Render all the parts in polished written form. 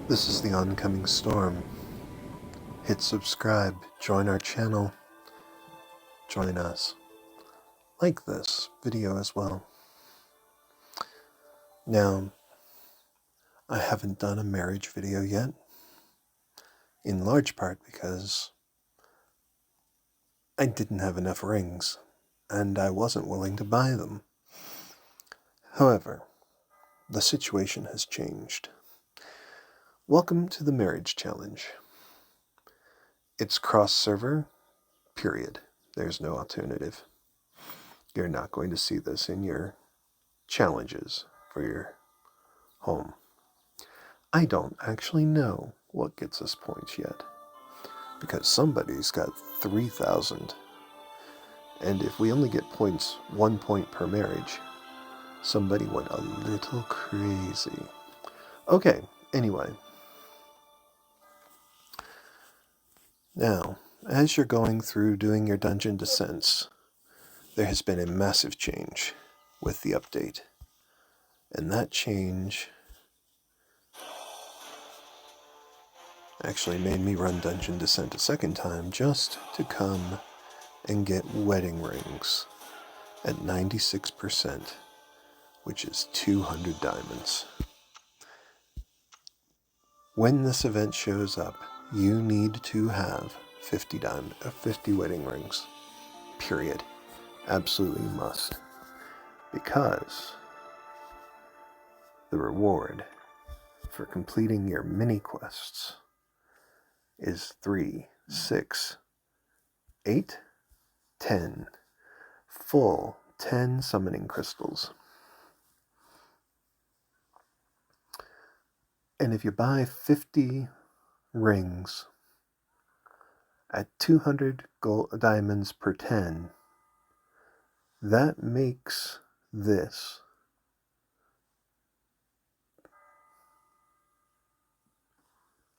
This is the oncoming storm. Hit subscribe, join our channel, join us. Like this video as well. Now, I haven't done a marriage video yet, in large part because I didn't have enough rings, and I wasn't willing to buy them. However, the situation has changed. Welcome to the marriage challenge. It's cross-server, period. There's no alternative. You're not going to see this in your challenges for your home. I don't actually know what gets us points yet, because somebody's got 3,000, and if we only get points 1 point per marriage, somebody went a little crazy. Okay, anyway. Now, as you're going through doing your dungeon descents, there has been a massive change with the update. And that change actually made me run Dungeon Descent a second time just to come and get wedding rings at 96%, which is 200 diamonds. When this event shows up, you need to have 50 wedding rings. Period. Absolutely must. Because the reward for completing your mini quests is 3, 6, 8, 10 full 10 summoning crystals. And if you buy 50 rings at 200 diamonds per 10, that makes this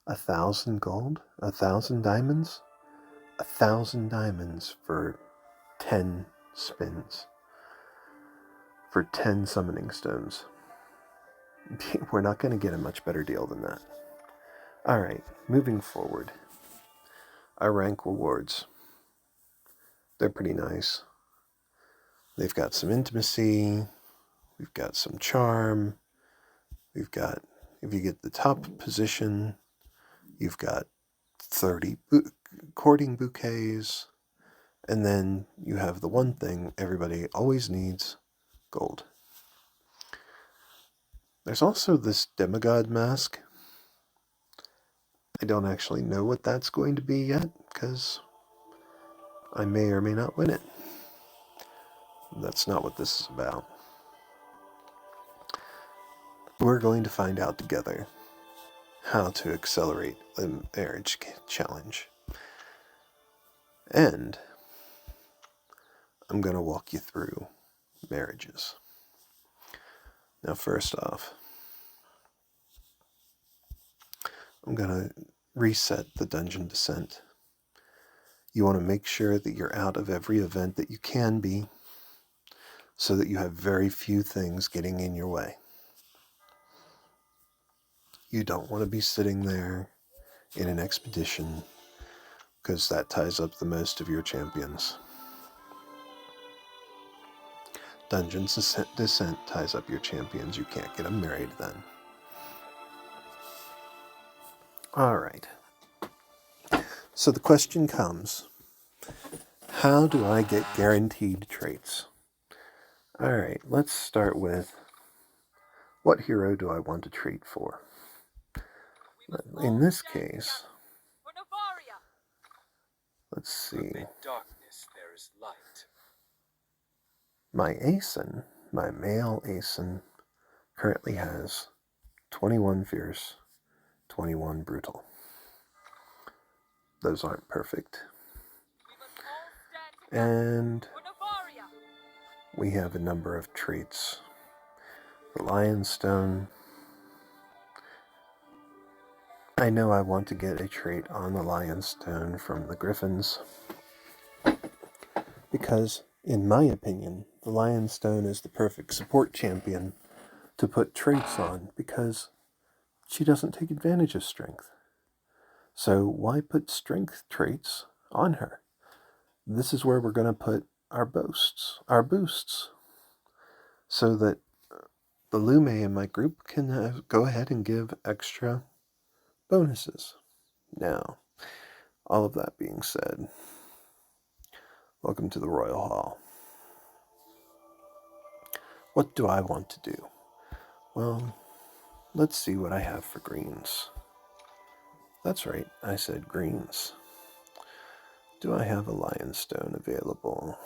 $1,000 gold, 1,000 diamonds, 1,000 diamonds for 10 spins, for 10 summoning stones. We're not going to get a much better deal than that. Alright, moving forward. Our rank rewards. They're pretty nice. They've got some intimacy, we've got some charm, we've got, if you get the top position, you've got 30 courting bouquets, and then you have the one thing everybody always needs, gold. There's also this demigod mask. I don't actually know what that's going to be yet, because I may or may not win it. That's not what this is about. We're going to find out together how to accelerate the marriage challenge. And I'm going to walk you through marriages. Now, first off, I'm going to reset the dungeon descent. You want to make sure that you're out of every event that you can be, so that you have very few things getting in your way. You don't want to be sitting there in an expedition, because that ties up the most of your champions. Dungeon descent ties up your champions. You can't get them married then. Alright. So the question comes, how do I get guaranteed traits? Alright, let's start with, what hero do I want a trait for? In this case, let's see. My ASIN, my male ASIN, currently has 21 fierce, 21 brutal. Those aren't perfect. And we have a number of traits. The Lion's Stone. I know I want to get a trait on the Lion's Stone from the Griffins, because, in my opinion, the Lion's Stone is the perfect support champion to put traits on, because she doesn't take advantage of strength. So why put strength traits on her? This is where we're going to put our boosts, so that the Lume in my group can go ahead and give extra bonuses. Now, all of that being said, welcome to the Royal Hall. What do I want to do? Well, let's see what I have for greens. That's right, I said greens. Do I have a Lionstone available?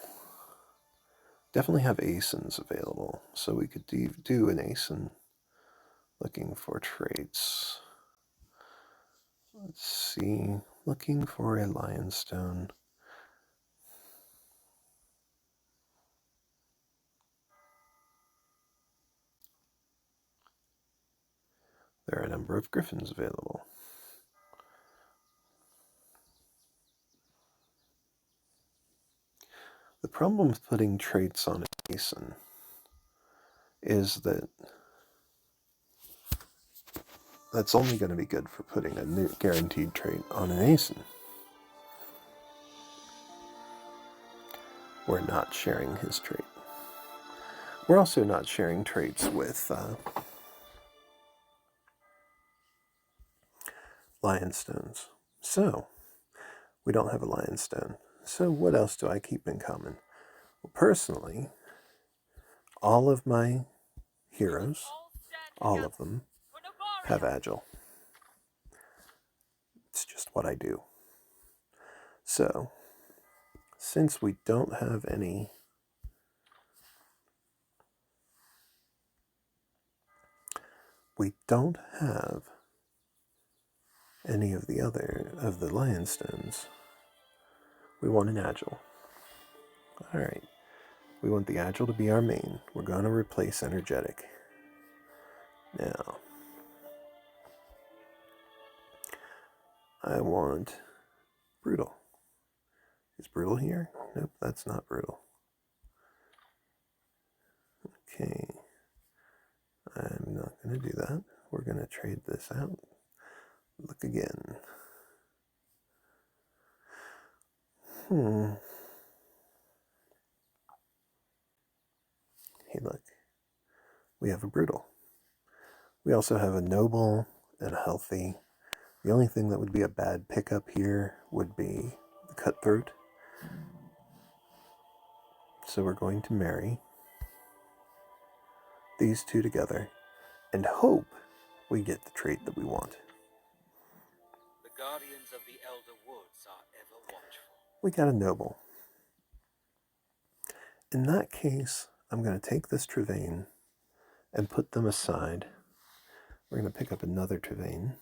Definitely have Asins available, so we could do an Asin. Looking for traits. Let's see, looking for a Lionstone. There are a number of Griffins available. The problem with putting traits on an Asin is that that's only going to be good for putting a new guaranteed trait on an Asin. We're not sharing his trait. We're also not sharing traits with Lionstones. So, we don't have a Lionstone. So what else do I keep in common? Well, personally, all of my heroes, all of them, have Agile. It's just what I do. So, since we don't have any of the other of the Lionstones, we want an Agile. Alright, we want the Agile to be our main. We're going to replace Energetic. Now, I want Brutal. Is Brutal here? Nope, that's not Brutal. Okay, I'm not going to do that. We're going to trade this out. Look again. Hey, look. We have a Brutal. We also have a Noble and a Healthy. The only thing that would be a bad pickup here would be the Cutthroat. So we're going to marry these two together and hope we get the trait that we want. The guardians of the Elder Woods are ever watchful. We got a Noble. In that case, I'm going to take this Travaine and put them aside. We're going to pick up another Travaine.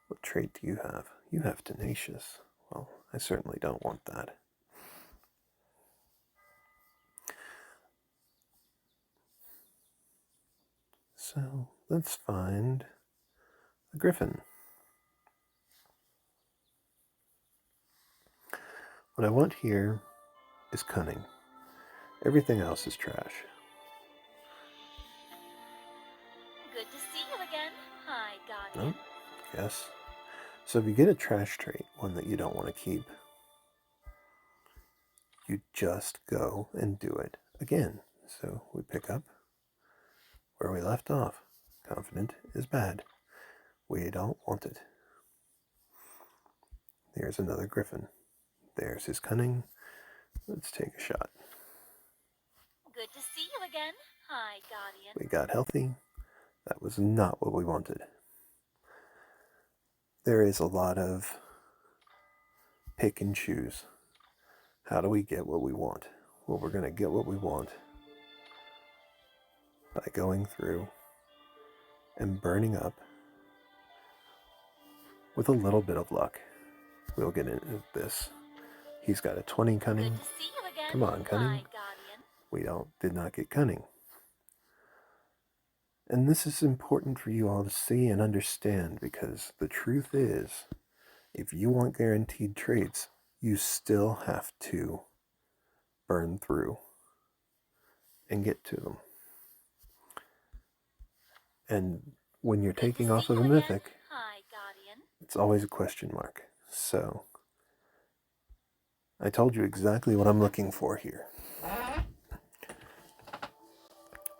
What trait do you have? You have Tenacious. Well, I certainly don't want that. So, let's find a Griffin. What I want here is Cunning. Everything else is trash. Good to see you again. Hi, Guardian. Oh, yes. So if you get a trash trait, one that you don't want to keep, you just go and do it again. So we pick up where we left off. Confident is bad. We don't want it. There's another Griffin. There's his Cunning. Let's take a shot. Good to see you again. Hi, Guardian. We got Healthy. That was not what we wanted. There is a lot of pick and choose. How do we get what we want? Well, we're going to get what we want by going through and burning up with a little bit of luck. We'll get into this. He's got a 20 Cunning. Good to see you again. Come on, Cunning. Hi, Guardian. We did not get Cunning. And this is important for you all to see and understand, because the truth is, if you want guaranteed traits, you still have to burn through and get to them. And when you're Good to taking see off of you a again. mythic, Hi, Guardian. it's always a question mark. So, I told you exactly what I'm looking for here.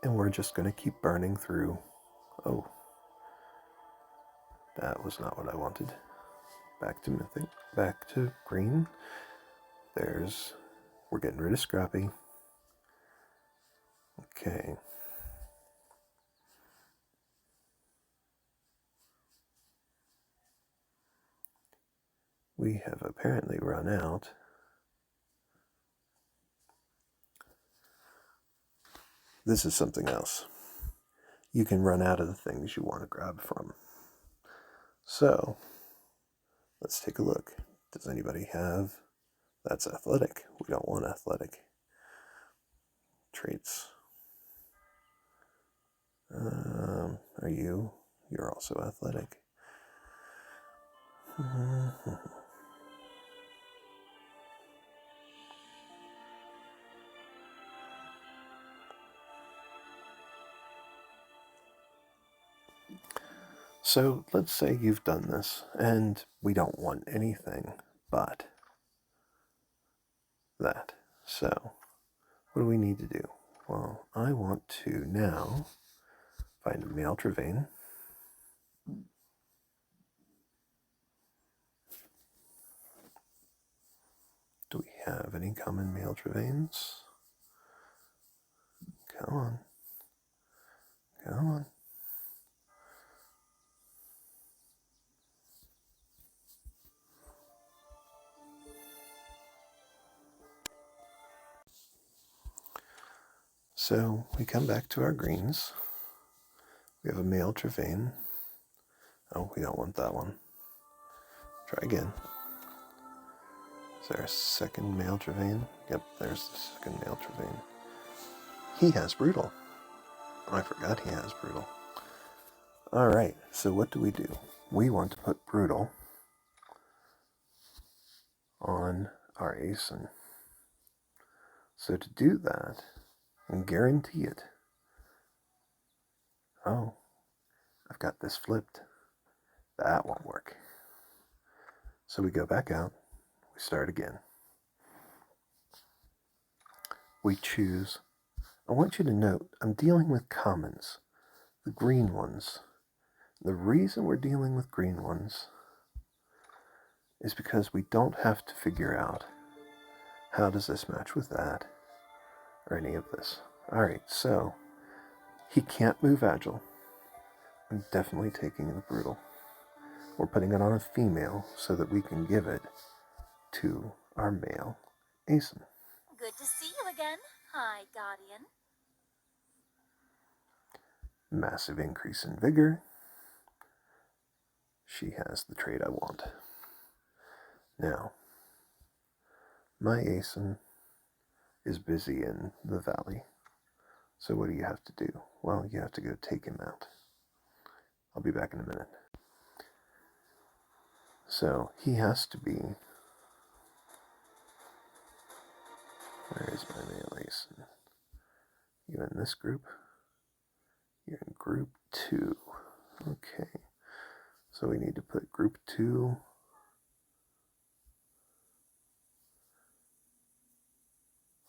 And we're just going to keep burning through. Oh, that was not what I wanted. Back to mythic, back to green. We're getting rid of Scrappy. Okay. We have apparently run out. This is something else. You can run out of the things you want to grab from. So, let's take a look. Does anybody have... That's athletic. We don't want athletic traits. Are you? You're also athletic. So let's say you've done this, and we don't want anything but that. So what do we need to do? Well, I want to now find a male Travaine. Do we have any common male Travaines? Come on. Come on. So we come back to our greens. We have a male Travaine. Oh, we don't want that one. Try again. Is there a second male Travaine? Yep, there's the second male Travaine. He has Brutal. I forgot he has Brutal. Alright, so what do? We want to put Brutal on our Aeson. So to do that, and guarantee it... Oh, I've got this flipped. That won't work. So we go back out, we start again. We choose... I want you to note, I'm dealing with commons, the green ones. The reason we're dealing with green ones is because we don't have to figure out how does this match with that, or any of this. Alright, so he can't move agile. I'm definitely taking the Brutal. We're putting it on a female so that we can give it to our male Aeson. Good to see you again. Hi, Guardian. Massive increase in vigor. She has the trait I want. Now, my Aeson is busy in the valley. So what do you have to do? Well, you have to go take him out. I'll be back in a minute. So he has to be... Where is my male Aeson? You in this group? You're in group 2. Okay. So we need to put group 2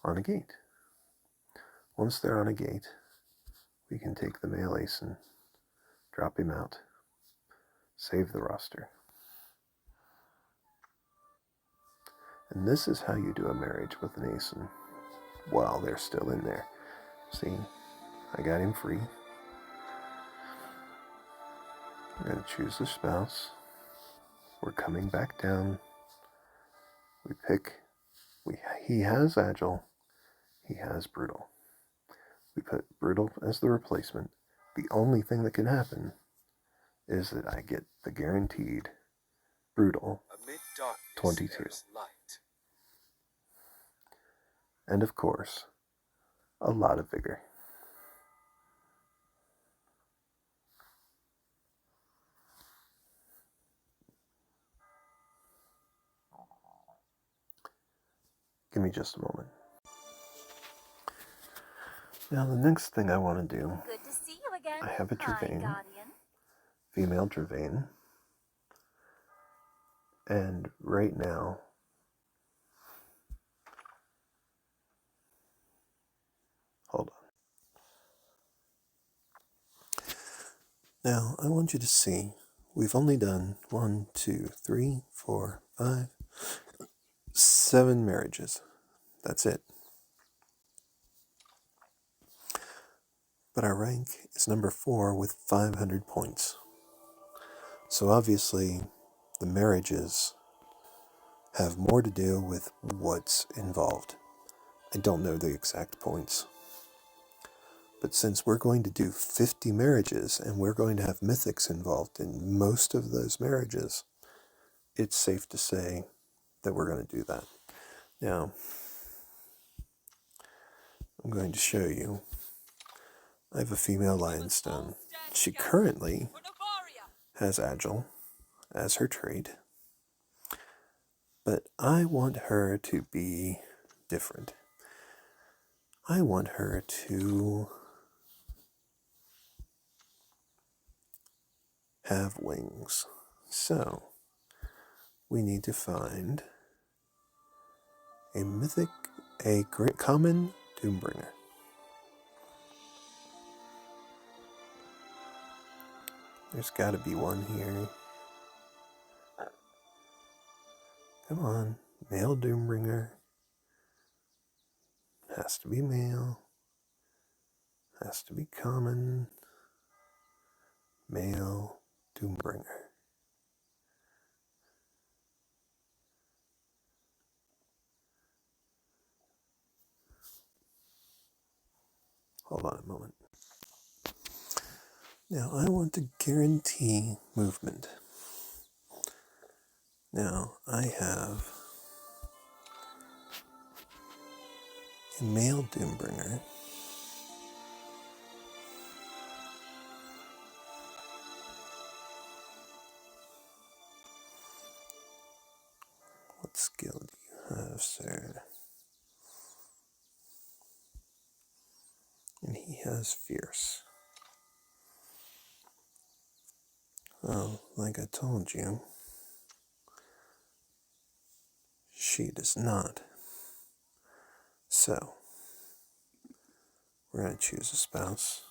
on a gate. Once they're on a gate, we can take the male Aeson, drop him out, save the roster. And this is how you do a marriage with an Aeson while they're still in there. See, I got him free. I'm going to choose a spouse. We're coming back down. We pick... He has Agile. He has Brutal. We put Brutal as the replacement. The only thing that can happen is that I get the guaranteed Brutal 22. And of course, a lot of vigor. Give me just a moment. Now the next thing I want to do... Good to see you again. I have a Hi, Dravain, Guardian. female Dravain, and right now, hold on. Now, I want you to see, we've only done 1, 2, 3, 4, 5, 7 marriages. That's it. But our rank is number 4 with 500 points. So obviously, the marriages have more to do with what's involved. I don't know the exact points. But since we're going to do 50 marriages and we're going to have mythics involved in most of those marriages, it's safe to say that we're going to do that. Now, I'm going to show you. I have a female lionstone. She currently has agile as her trait, but I want her to be different. I want her to have wings. So, we need to find a mythic, a great common Doombringer. There's got to be one here. Come on, male Doombringer. Has to be male. Has to be common. Male Doombringer. Hold on a moment. Now, I want to guarantee movement. Now, I have a male Doombringer. What skill do you have, sir? And he has fierce. Well, like I told you, she does not. So, we're going to choose a spouse.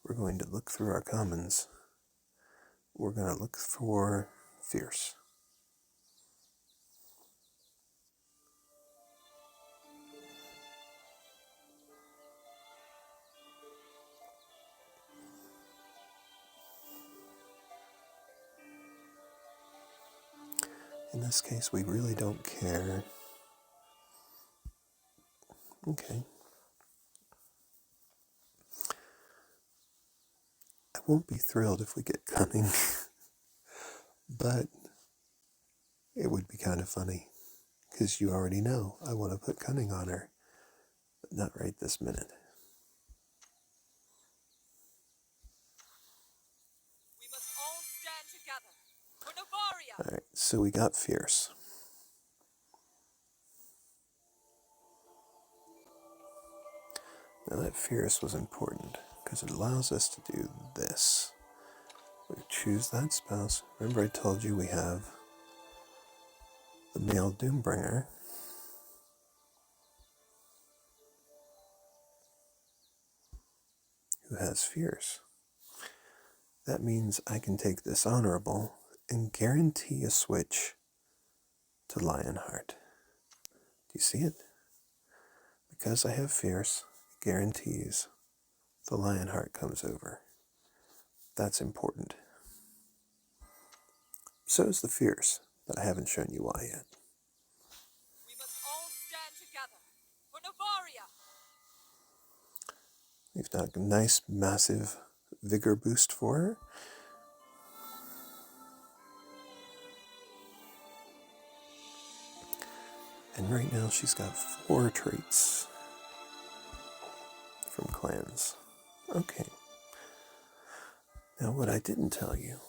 We're going to look through our commons. We're going to look for fierce. In this case, we really don't care. Okay. I won't be thrilled if we get cunning, but it would be kind of funny, because you already know I want to put cunning on her, but not right this minute. We must all stand together for Navaria. Alright, so we got fierce. Now that fierce was important, because it allows us to do this. We choose that spouse. Remember I told you we have the male Doombringer. Who has fierce. That means I can take this honorable and guarantee a switch to Lionheart. Do you see it? Because I have fierce, it guarantees the Lionheart comes over. That's important. So is the fierce, but I haven't shown you why yet. We must all stand together for Navaria. We've got a nice, massive vigor boost for her. And right now she's got 4 traits from clans. Okay. Now what I didn't tell you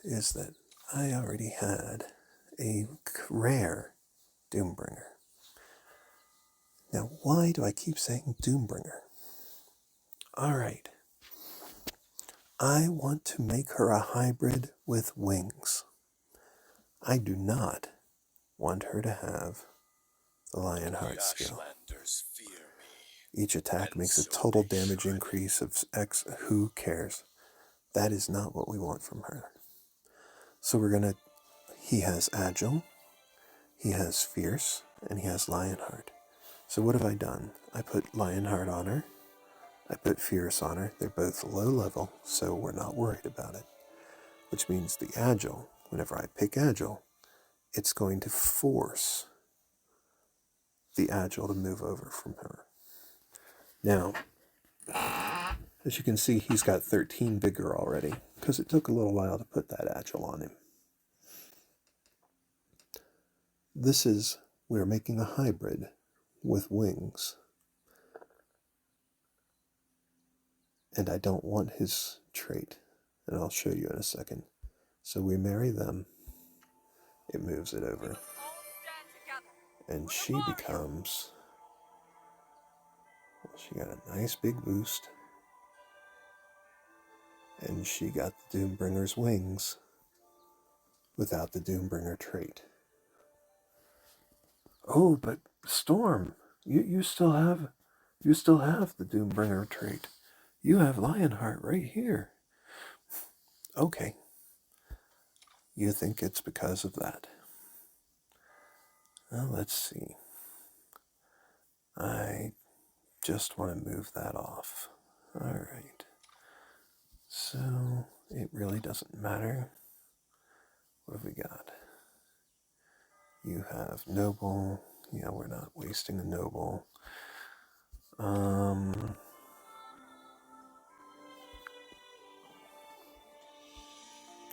is that I already had a rare Doombringer. Now why do I keep saying Doombringer? Alright. I want to make her a hybrid with wings. I do not want her to have the Lionheart skill. Fear me. Each attack And makes a so total they damage should. increase of X. Who cares? That is not what we want from her. So we're gonna. He has Agile, he has Fierce, and he has Lionheart. So what have I done? I put Lionheart on her. I put Fierce on her. They're both low level, so we're not worried about it. Which means the Agile, whenever I pick Agile, it's going to force the Agile to move over from her. Now, as you can see, he's got 13 vigor already, because it took a little while to put that Agile on him. We're making a hybrid with wings. And I don't want his trait, and I'll show you in a second. So we marry them, it moves it over, and she becomes, well, she got a nice big boost, and she got the Doombringer's wings without the Doombringer trait. Oh, but Storm, you still have the Doombringer trait. You have Lionheart right here. Okay. You think it's because of that. Well, let's see. I just want to move that off. All right. So it really doesn't matter. What have we got? You have Noble. Yeah, we're not wasting a Noble.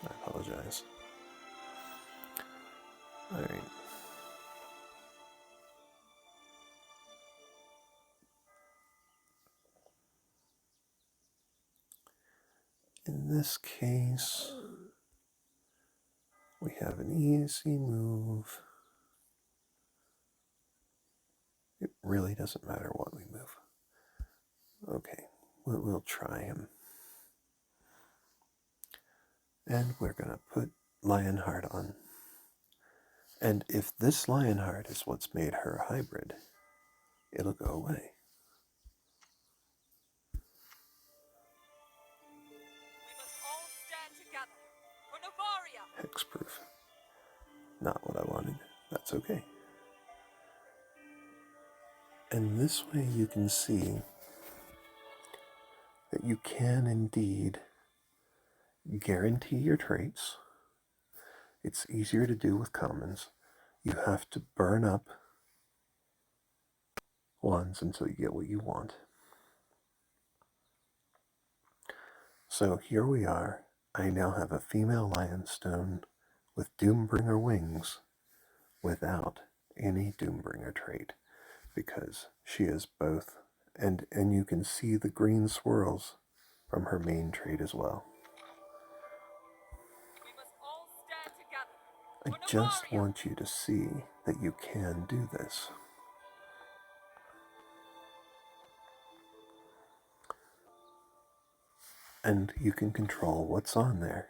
I apologize. All right. In this case, we have an easy move. It really doesn't matter what we move. Okay, we'll try him. And we're going to put Lionheart on. And if this Lionheart is what's made her a hybrid, it'll go away. We must all stand together for Navaria. Hexproof. Not what I wanted. That's okay. And this way you can see that you can indeed guarantee your traits. It's easier to do with commons. You have to burn up ones until you get what you want. So here we are. I now have a female Lionstone with Doombringer wings without any Doombringer trait, because she is both. And you can see the green swirls from her main trait as well. We must all stand together I for just Navaria. want you to see that you can do this. And you can control what's on there.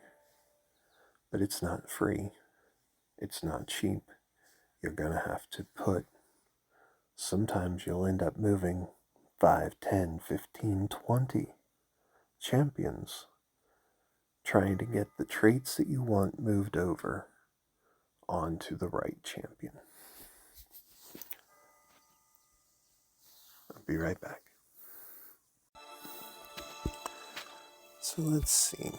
But it's not free. It's not cheap. You're going to have to put, sometimes you'll end up moving 5, 10, 15, 20 champions trying to get the traits that you want moved over onto the right champion. I'll be right back. So let's see.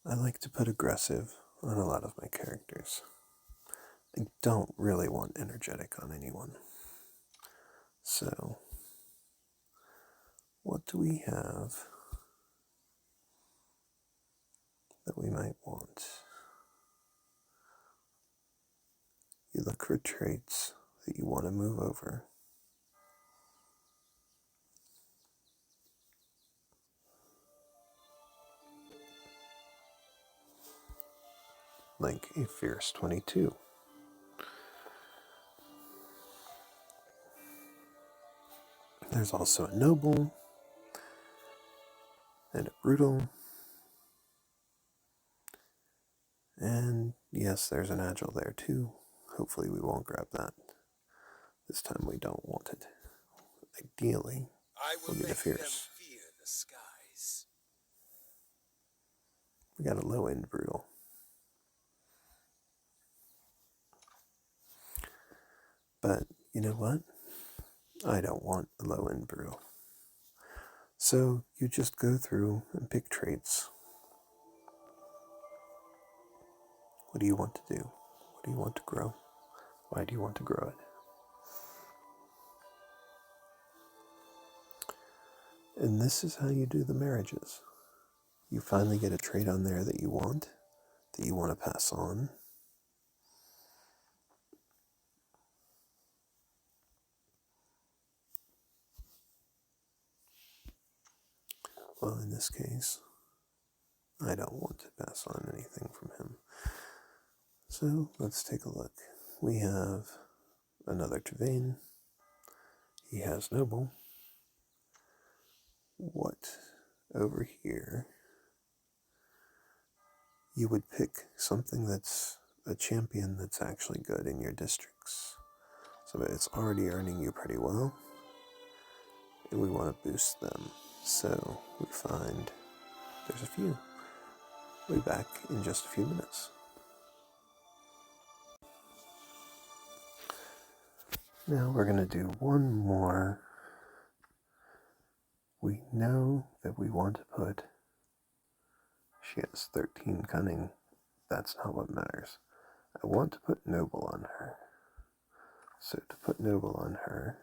I like to put aggressive on a lot of my characters. I don't really want energetic on anyone. So, what do we have that we might want? You look for traits that you want to move over. Like a Fierce 22. There's also a noble and a brutal. And yes, there's an agile there too. Hopefully we won't grab that. This time we don't want it. Ideally, we'll need a fierce. Fear the skies. We got a low-end brutal. But you know what? I don't want a low-end brutal. So you just go through and pick traits. What do you want to do? What do you want to grow? Why do you want to grow it? And this is how you do the marriages. You finally get a trait on there that you want to pass on. Well, in this case, I don't want to pass on anything from him. So let's take a look. We have another Tavain. He has noble. What over here? You would pick something that's a champion that's actually good in your districts. So it's already earning you pretty well. And we want to boost them. So we find there's a few. We'll be back in just a few minutes. Now we're going to do one more. We know that we want to put, she has 13 cunning. That's not what matters. I want to put noble on her. So to put noble on her,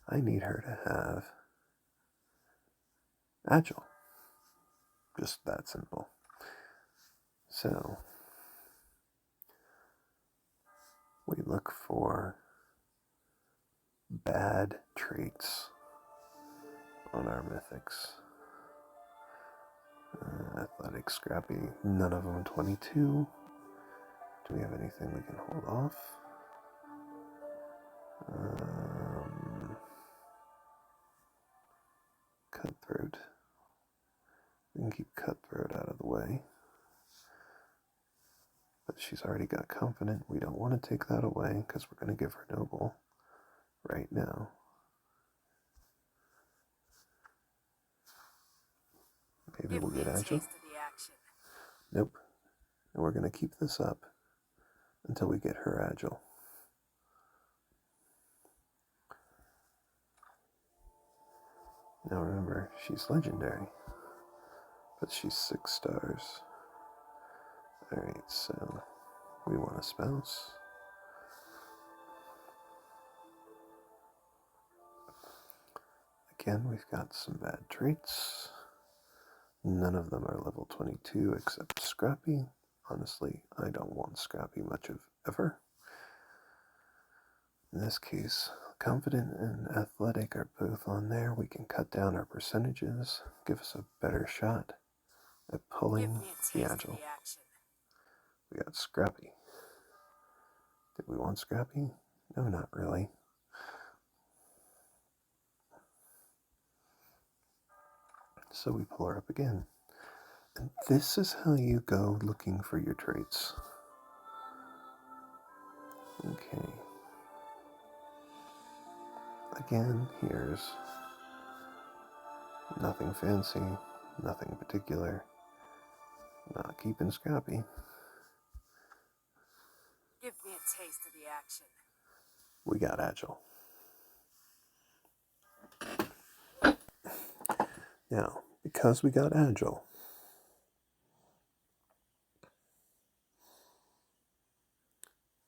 I need her to have agile. Just that simple. So we look for bad traits on our mythics. Athletic, scrappy, none of them 22. Do we have anything we can hold off? Cutthroat. We can keep Cutthroat out of the way. But she's already got Confident. We don't want to take that away because we're going to give her Noble right now. Maybe we'll get Agile. Nope. And we're going to keep this up until we get her Agile. Now remember, she's legendary, but she's 6 stars. Alright, so we want a spouse. Again, we've got some bad traits. None of them are level 22 except Scrappy. Honestly, I don't want Scrappy much of ever. In this case, Confident and Athletic are both on there. We can cut down our percentages, give us a better shot at pulling the Agile. We got Scrappy. Did we want Scrappy? No, not really. So we pull her up again. And this is how you go looking for your traits. Okay. Again, here's nothing fancy, nothing particular. Not keeping Scrappy. Give me a taste of the action. We got Agile. Now, because we got Agile,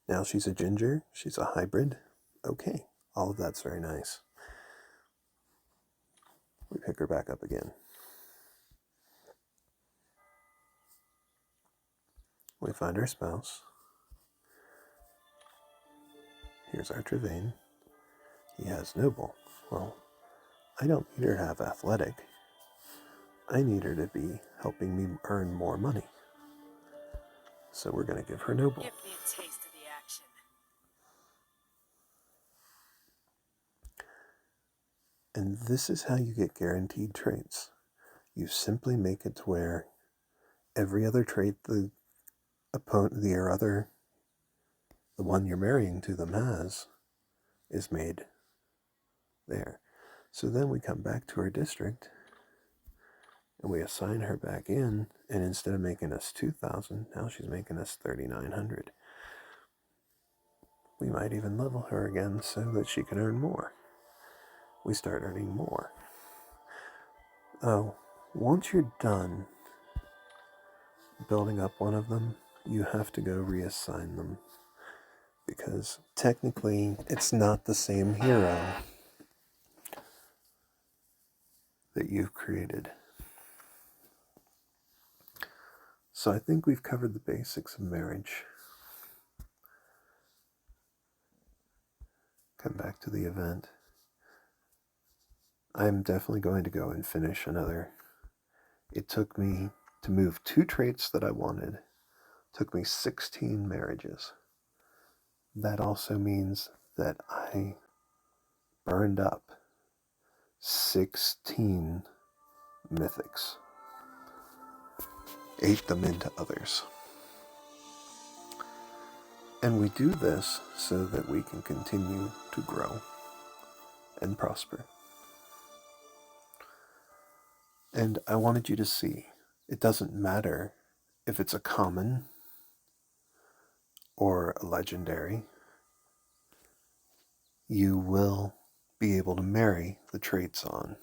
now she's a ginger, she's a hybrid. Okay, all of that's very nice. We pick her back up again. We find our spouse. Here's our Travain. He has Noble. Well, I don't need her to have Athletic. I need her to be helping me earn more money. So we're going to give her Noble. Give me a taste of the action. And this is how you get guaranteed traits. You simply make it to where every other trait the one you're marrying to them has is made there. So then we come back to our district and we assign her back in, and instead of making us 2,000, now she's making us 3,900. We might even level her again so that she can earn more. We start earning more. Oh, once you're done building up one of them, you have to go reassign them, because technically it's not the same hero that you've created. So I think we've covered the basics of marriage. Come back to the event. I'm definitely going to go and finish another. It took me to move 2 traits that I wanted. It took me 16 marriages. That also means that I burned up 16 mythics. Ate them into others. And we do this so that we can continue to grow and prosper. And I wanted you to see, it doesn't matter if it's a common or a legendary, you will be able to marry the traits on.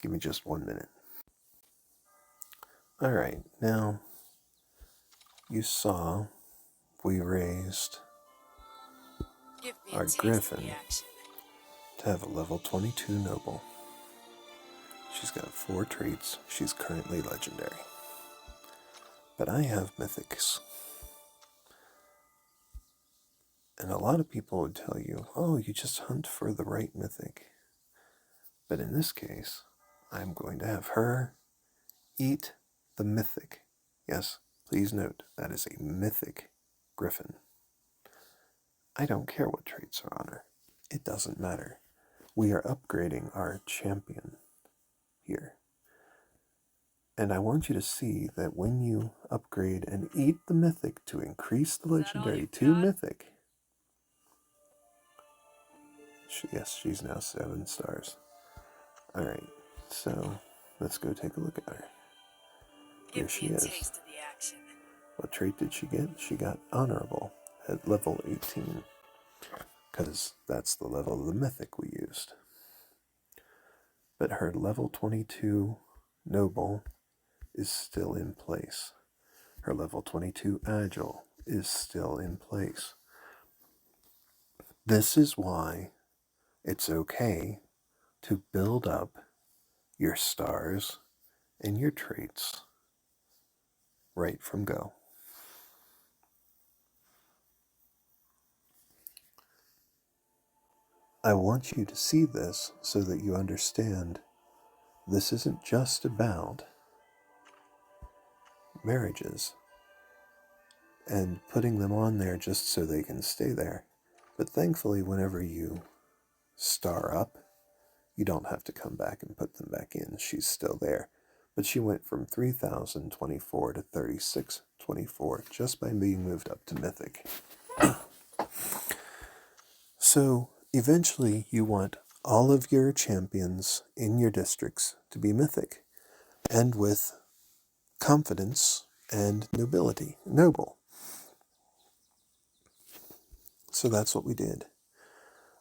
Give me just 1 minute. Alright, now you saw we raised our griffin to have a level 22 noble. She's got 4 traits. She's currently legendary. But I have mythics. And a lot of people would tell you, oh, you just hunt for the right mythic. But in this case, I'm going to have her eat the mythic. Yes, please note, that is a mythic griffin. I don't care what traits are on her. It doesn't matter. We are upgrading our champion here. And I want you to see that when you upgrade and eat the mythic to increase the legendary to mythic, yes, she's now 7 stars. Alright, so let's go take a look at her. Here she is. What trait did she get? She got honorable at level 18, because that's the level of the mythic we used. But her level 22 noble is still in place. Her level 22 agile is still in place. This is why it's okay to build up your stars and your traits right from go. I want you to see this so that you understand this isn't just about marriages and putting them on there just so they can stay there. But thankfully, whenever you star up, you don't have to come back and put them back in. She's still there. But she went from 3,024 to 3,624 just by being moved up to Mythic. So eventually you want all of your champions in your districts to be Mythic and with confidence and noble. So that's what we did.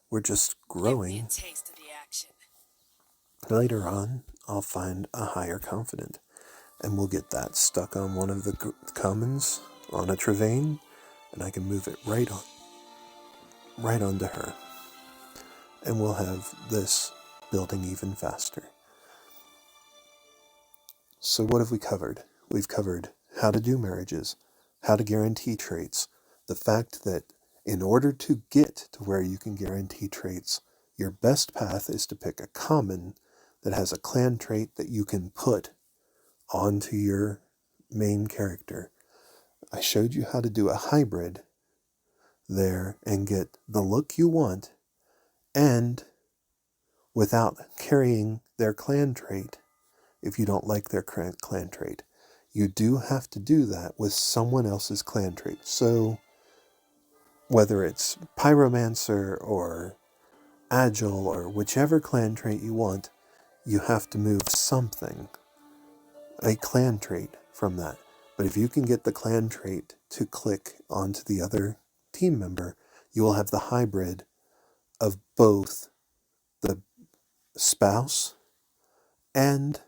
We're just growing. Later on, I'll find a higher confident, and we'll get that stuck on one of the commons on a Travaine, and I can move it right onto her. And we'll have this building even faster. So what have we covered? We've covered how to do marriages, how to guarantee traits, the fact that in order to get to where you can guarantee traits, your best path is to pick a common that has a clan trait that you can put onto your main character. I showed you how to do a hybrid there and get the look you want and without carrying their clan trait, if you don't like their clan trait. You do have to do that with someone else's clan trait. So whether it's Pyromancer or Agile or whichever clan trait you want, you have to move something, a clan trait from that. But if you can get the clan trait to click onto the other team member, you will have the hybrid of both the spouse and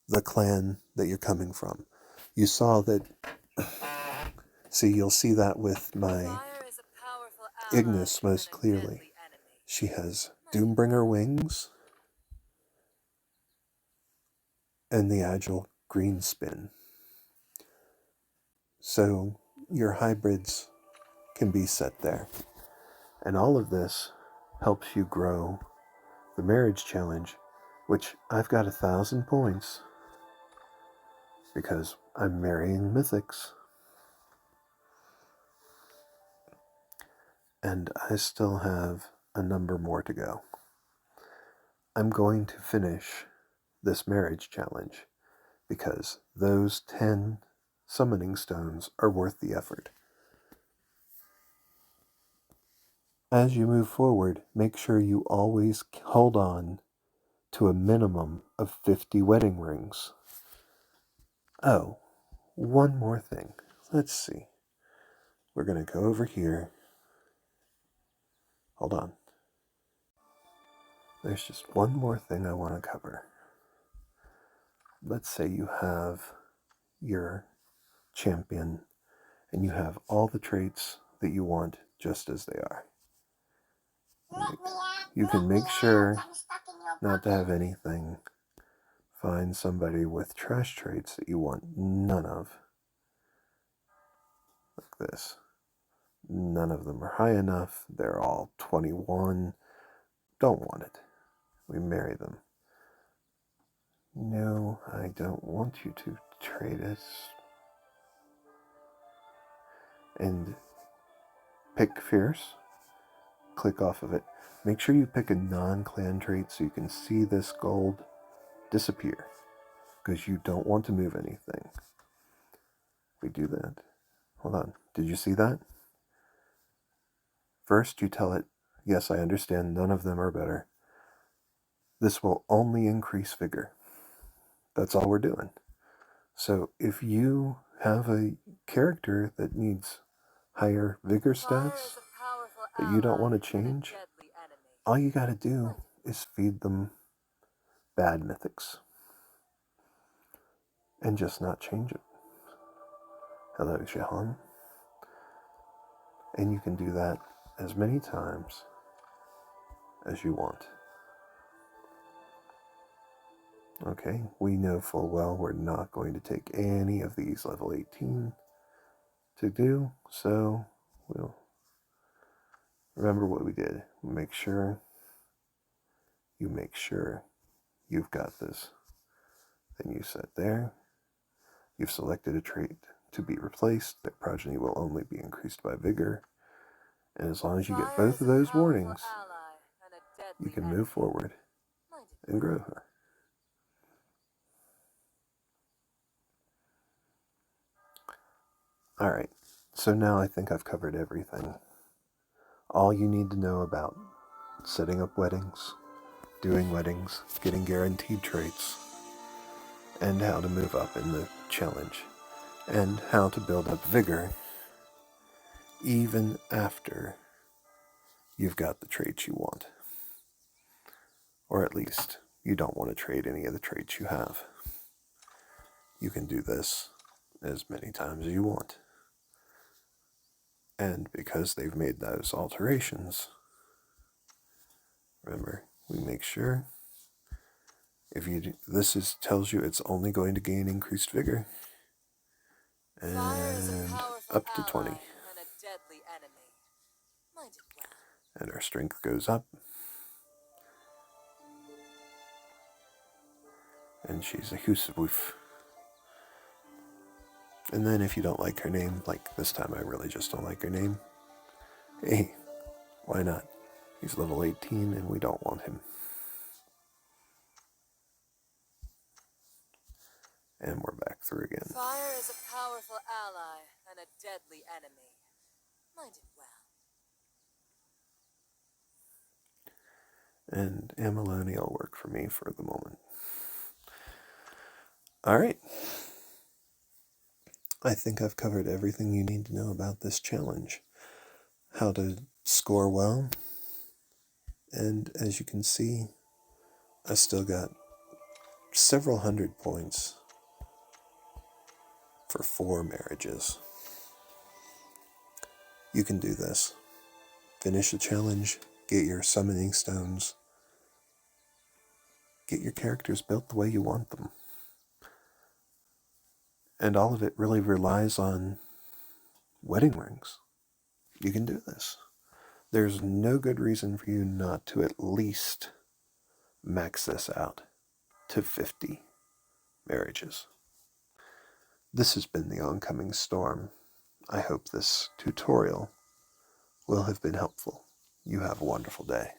the clan that you're coming from. You saw that. See, you'll see that with my Ignis most clearly. She has Doombringer wings and the Agile green spin. So your hybrids can be set there. And all of this helps you grow the marriage challenge, which I've got 1,000 points because I'm marrying mythics. And I still have a number more to go. I'm going to finish this marriage challenge because those 10 summoning stones are worth the effort. As you move forward, make sure you always hold on to a minimum of 50 wedding rings. Oh, one more thing. Let's see. We're going to go over here. Hold on. There's just one more thing I want to cover. Let's say you have your champion and you have all the traits that you want just as they are. You can make sure not to have anything. Find somebody with trash traits that you want none of. Like this. None of them are high enough. They're all 21. Don't want it. We marry them. No, I don't want you to trade us. And pick Fierce. Click off of it. Make sure you pick a non-clan trait so you can see this gold disappear. Because you don't want to move anything. We do that. Hold on. Did you see that? First, you tell it, yes, I understand none of them are better. This will only increase vigor. That's all we're doing. So if you have a character that needs higher vigor stats that you don't want to change, all you got to do is feed them bad mythics and just not change it. Hello, Jahan. And you can do that as many times as you want. Okay, we know full well we're not going to take any of these level 18 to do, so we'll remember what we did. Make sure you've got this. Then you set there. You've selected a trait to be replaced. That progeny will only be increased by vigor. And as long as you get both of those warnings, you can move forward and grow her. Alright, so now I think I've covered everything. All you need to know about setting up weddings, doing weddings, getting guaranteed traits, and how to move up in the challenge, and how to build up vigor even after you've got the traits you want. Or at least you don't want to trade any of the traits you have. You can do this as many times as you want. And because they've made those alterations, remember, we make sure if you do, tells you it's only going to gain increased vigor and up to 20. And our strength goes up. And she's a Husawoof. And then if you don't like her name, like this time I really just don't like her name, hey, why not? He's level 18 and we don't want him. And we're back through again. Fire is a powerful ally and a deadly enemy. Mind it well. And Amalone will work for me for the moment. Alright. I think I've covered everything you need to know about this challenge. How to score well. And as you can see, I still got several hundred points for 4 marriages. You can do this. Finish the challenge, get your summoning stones, get your characters built the way you want them. And all of it really relies on wedding rings. You can do this. There's no good reason for you not to at least max this out to 50 marriages. This has been the Oncoming Storm. I hope this tutorial will have been helpful. You have a wonderful day.